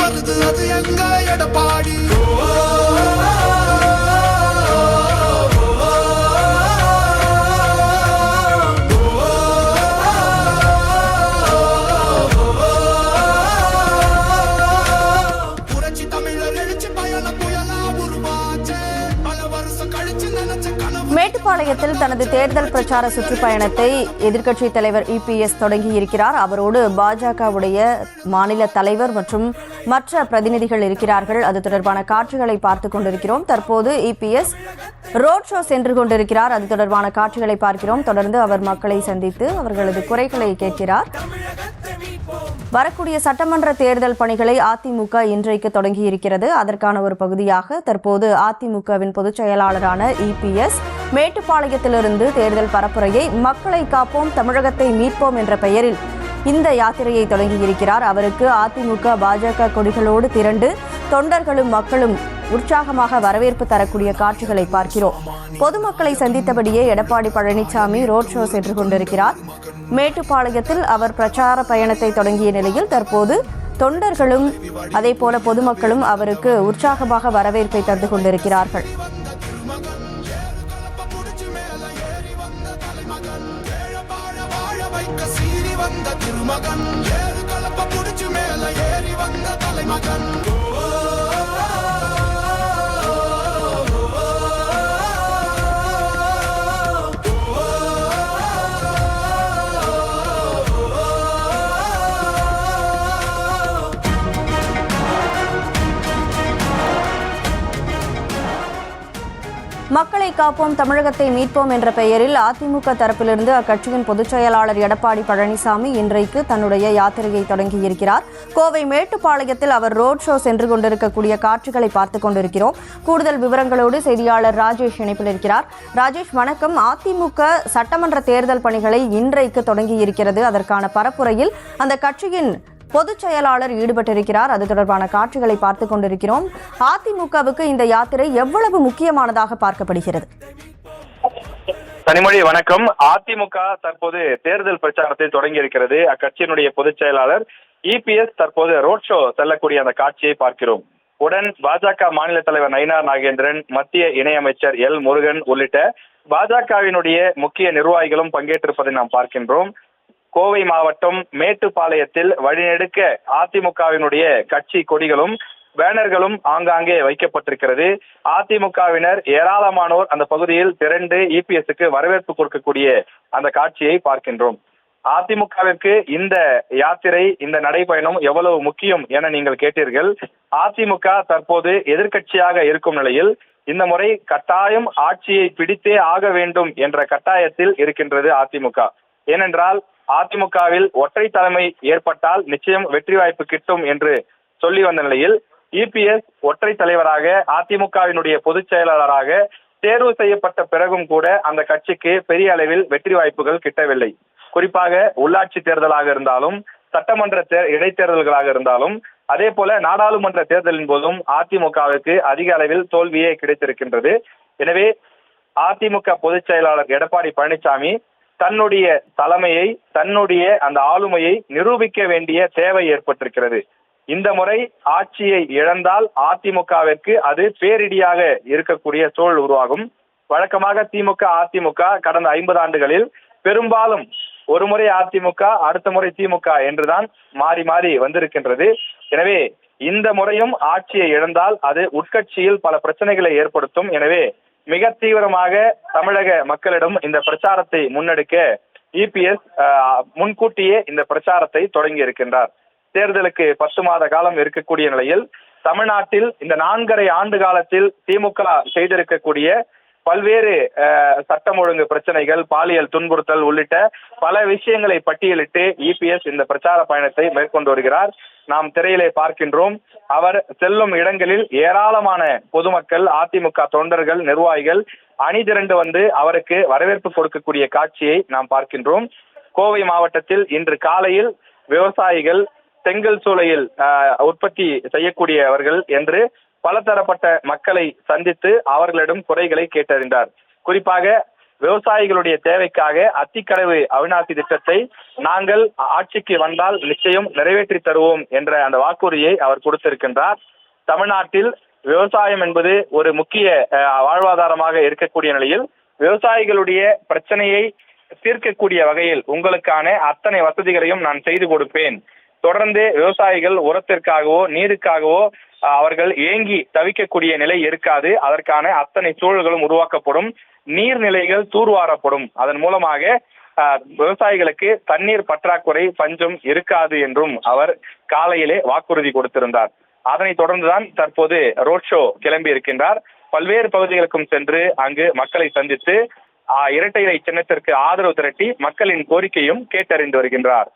வருது அது எங்க எடப்பாடி. புரட்சி தமிழர் எழுச்சி பயண புயலா உருவாச்சே பல வருஷம் கழிச்சு நினைச்ச கனவு. மேட்டுப்பாளையத்தில் தனது தேர்தல் பிரச்சார சுற்றுப்பயணத்தை எதிர்க்கட்சித் தலைவர் இபிஎஸ் தொடங்கியிருக்கிறார். அவரோடு பாஜகவுடைய மாநில தலைவர் மற்றும் மற்ற பிரதிநிதிகள் இருக்கிறார்கள். அது தொடர்பான காட்சிகளை பார்த்துக் கொண்டிருக்கிறோம். தற்போது இபிஎஸ் ரோட் ஷோ சென்று கொண்டிருக்கிறார். அது தொடர்பான காட்சிகளை பார்க்கிறோம். தொடர்ந்து அவர் மக்களை சந்தித்து அவர்களது குறைகளை கேட்கிறார். வரக்கூடிய சட்டமன்ற தேர்தல் பணிகளை அதிமுக இன்றைக்கு தொடங்கியிருக்கிறது. அதற்கான ஒரு பகுதியாக தற்போது அதிமுகவின் பொதுச் செயலாளரான இபிஎஸ் மேட்டுப்பாளையத்திலிருந்து தேர்தல் பரப்புரையை மக்களை காப்போம் தமிழகத்தை மீட்போம் என்ற பெயரில் இந்த யாத்திரையை தொடங்கியிருக்கிறார். அவருக்கு அதிமுக பாஜக கொடிகளோடு திரண்டு தொண்டர்களும் மக்களும் உற்சாகமாக வரவேற்பு தரக்கூடிய காட்சிகளை பார்க்கிறோம். பொதுமக்களை சந்தித்தபடியே எடப்பாடி பழனிசாமி ரோட் ஷோ சென்று கொண்டிருக்கிறார். மேட்டுப்பாளையத்தில் அவர் பிரச்சார பயணத்தை தொடங்கிய நிலையில் தற்போது தொண்டர்களும் அதேபோல பொதுமக்களும் அவருக்கு உற்சாகமாக வரவேற்பை தந்து கொண்டிருக்கிறார்கள். மக்களை காப்போம் தமிழகத்தை மீட்போம் என்ற பெயரில் அதிமுக தரப்பிலிருந்து அக்கட்சியின் பொதுச் செயலாளர் எடப்பாடி பழனிசாமி இன்றைக்கு தன்னுடைய யாத்திரையை தொடங்கியிருக்கிறார். கோவை மேட்டுப்பாளையத்தில் அவர் ரோட் ஷோ சென்று கொண்டிருக்கக்கூடிய காட்சிகளை பார்த்துக் கொண்டிருக்கிறோம். கூடுதல் விவரங்களோடு செய்தியாளர் ராஜேஷ் இணைப்பில் இருக்கிறார். ராஜேஷ் வணக்கம். அதிமுக சட்டமன்ற தேர்தல் பணிகளை இன்றைக்கு தொடங்கியிருக்கிறது. அதற்கான பரப்புரையில் அந்த கட்சியின் பொதுச் செயலாளர் ஈடுபட்டிருக்கிறார். அது தொடர்பான காட்சிகளை பார்த்துக் கொண்டிருக்கிறோம். அதிமுகவுக்கு இந்த யாத்திரை எவ்வளவு முக்கியமானதாக பார்க்கப்படுகிறது? கனிமொழி வணக்கம். அதிமுக தற்போது தேர்தல் பிரச்சாரத்தை தொடங்கி இருக்கிறது. அக்கட்சியினுடைய பொதுச் செயலாளர் இபிஎஸ் தற்போது ரோட் ஷோ செல்லக்கூடிய அந்த காட்சியை பார்க்கிறோம். உடன் பாஜக மாநில தலைவர் நயினார் நாகேந்திரன், மத்திய இணையமைச்சர் எல் முருகன் உள்ளிட்ட பாஜகவினுடைய முக்கிய நிர்வாகிகளும் பங்கேற்றிருப்பதை நாம் பார்க்கின்றோம். கோவை மாவட்டம் மேட்டுப்பாளையத்தில் வழிநெடுக்க அதிமுகவினுடைய கட்சி கொடிகளும் பேனர்களும் ஆங்காங்கே வைக்கப்பட்டிருக்கிறது. அதிமுகவினர் ஏராளமானோர் அந்த பகுதியில் திரண்டு இபிஎஸ்க்கு வரவேற்பு கொடுக்கக்கூடிய அந்த காட்சியை பார்க்கின்றோம். அதிமுகவிற்கு இந்த யாத்திரை, இந்த நடைபயணம் எவ்வளவு முக்கியம் என நீங்கள் கேட்டீர்கள். அதிமுக தற்போது எதிர்க்கட்சியாக இருக்கும் நிலையில் இந்த முறை கட்டாயம் ஆட்சியை பிடித்தே ஆக வேண்டும் என்ற கட்டாயத்தில் இருக்கின்றது அதிமுக. ஏனென்றால் அதிமுகவில் ஒற்றை தலைமை ஏற்பட்டால் நிச்சயம் வெற்றி வாய்ப்பு கிட்டும் என்று சொல்லி வந்த நிலையில் இபிஎஸ் ஒற்றை தலைவராக அதிமுகவினுடைய பொதுச் செயலாளராக தேர்வு செய்யப்பட்ட பிறகும் கூட அந்த கட்சிக்கு பெரிய அளவில் வெற்றி வாய்ப்புகள் கிட்டவில்லை. குறிப்பாக உள்ளாட்சி தேர்தலாக இருந்தாலும், சட்டமன்ற இடைத்தேர்தல்களாக இருந்தாலும், அதே போல நாடாளுமன்ற தேர்தலின் போதும் அதிமுகவுக்கு அதிக அளவில் தோல்வியே கிடைத்திருக்கின்றது. எனவே அதிமுக பொதுச் செயலாளர் எடப்பாடி பழனிசாமி தன்னுடைய தலைமையை, தன்னுடைய அந்த ஆளுமையை நிரூபிக்க வேண்டிய தேவை ஏற்பட்டிருக்கிறது. இந்த முறை ஆட்சியை இழந்தால் அதிமுகவிற்கு அது பேரிடியாக இருக்கக்கூடிய சூழல் உருவாகும். வழக்கமாக திமுக அதிமுக கடந்த 50 ஆண்டுகளில் பெரும்பாலும் ஒரு முறை அதிமுக அடுத்த முறை திமுக என்றுதான் மாறி மாறி வந்திருக்கின்றது. எனவே இந்த முறையும் ஆட்சியை இழந்தால் அது உட்கட்சியில் பல பிரச்சனைகளை ஏற்படுத்தும். எனவே மிக தீவிரமாக தமிழக மக்களிடம் இந்த பிரச்சாரத்தை முன்னெடுக்க இபிஎஸ் முன்கூட்டியே இந்த பிரச்சாரத்தை தொடங்கி இருக்கின்றார். தேர்தலுக்கு 10 மாத காலம் இருக்கக்கூடிய நிலையில் தமிழ்நாட்டில் இந்த 4.5 ஆண்டு காலத்தில் திமுக செய்திருக்கக்கூடிய பல்வேறு சட்டம் ஒழுங்கு பிரச்சனைகள், பாலியல் துன்புறுத்தல் உள்ளிட்ட பல விஷயங்களை பட்டியலிட்டு இபிஎஸ் இந்த பிரச்சார பயணத்தை மேற்கொண்டு வருகிறார். நாம் திரையிலே பார்க்கின்றோம். அவர் செல்லும் இடங்களில் ஏராளமான பொதுமக்கள், அதிமுக தொண்டர்கள், நிர்வாகிகள் அணிதிரண்டு வந்து அவருக்கு வரவேற்பு கொடுக்கக்கூடிய காட்சியை நாம் பார்க்கின்றோம். கோவை மாவட்டத்தில் இன்று காலையில் விவசாயிகள், செங்கல் சூளையில் உற்பத்தி செய்யக்கூடியவர்கள் என்று பலதரப்பட்ட மக்களை சந்தித்து அவர்களிடம் குறைகளை கேட்டறிந்தார். குறிப்பாக விவசாயிகளுடைய தேவைக்காக அத்திக்கடவு அவிநாசி திட்டத்தை நாங்கள் ஆட்சிக்கு வந்தால் நிச்சயம் நிறைவேற்றி தருவோம் என்ற அந்த வாக்குறுதியை அவர் கொடுத்திருக்கின்றார். தமிழ்நாட்டில் விவசாயம் என்பது ஒரு முக்கிய வாழ்வாதாரமாக இருக்கக்கூடிய நிலையில் விவசாயிகளுடைய பிரச்சனையை தீர்க்கக்கூடிய வகையில் உங்களுக்கான அத்தனை வசதிகளையும் நான் செய்து கொடுப்பேன். தொடர்ந்து விவசாயிகள் உரத்திற்காகவோ நீருக்காகவோ அவர்கள் ஏங்கி தவிக்கக்கூடிய நிலை இருக்காது. அதற்கான அத்தனை சூழல்களும் உருவாக்கப்படும். நீர்நிலைகள் தூர்வாரப்படும். அதன் மூலமாக விவசாயிகளுக்கு தண்ணீர் பற்றாக்குறை பஞ்சம் இருக்காது என்றும் அவர் காலையிலே வாக்குறுதி கொடுத்திருந்தார். அதனைத் தொடர்ந்துதான் தற்போது ரோட் ஷோ கிளம்பி இருக்கின்றார். பல்வேறு பகுதிகளுக்கும் சென்று அங்கு மக்களை சந்தித்து இரட்டை இலை சின்னத்திற்கு ஆதரவு திரட்டி மக்களின் கோரிக்கையும் கேட்டறிந்து வருகின்றார்.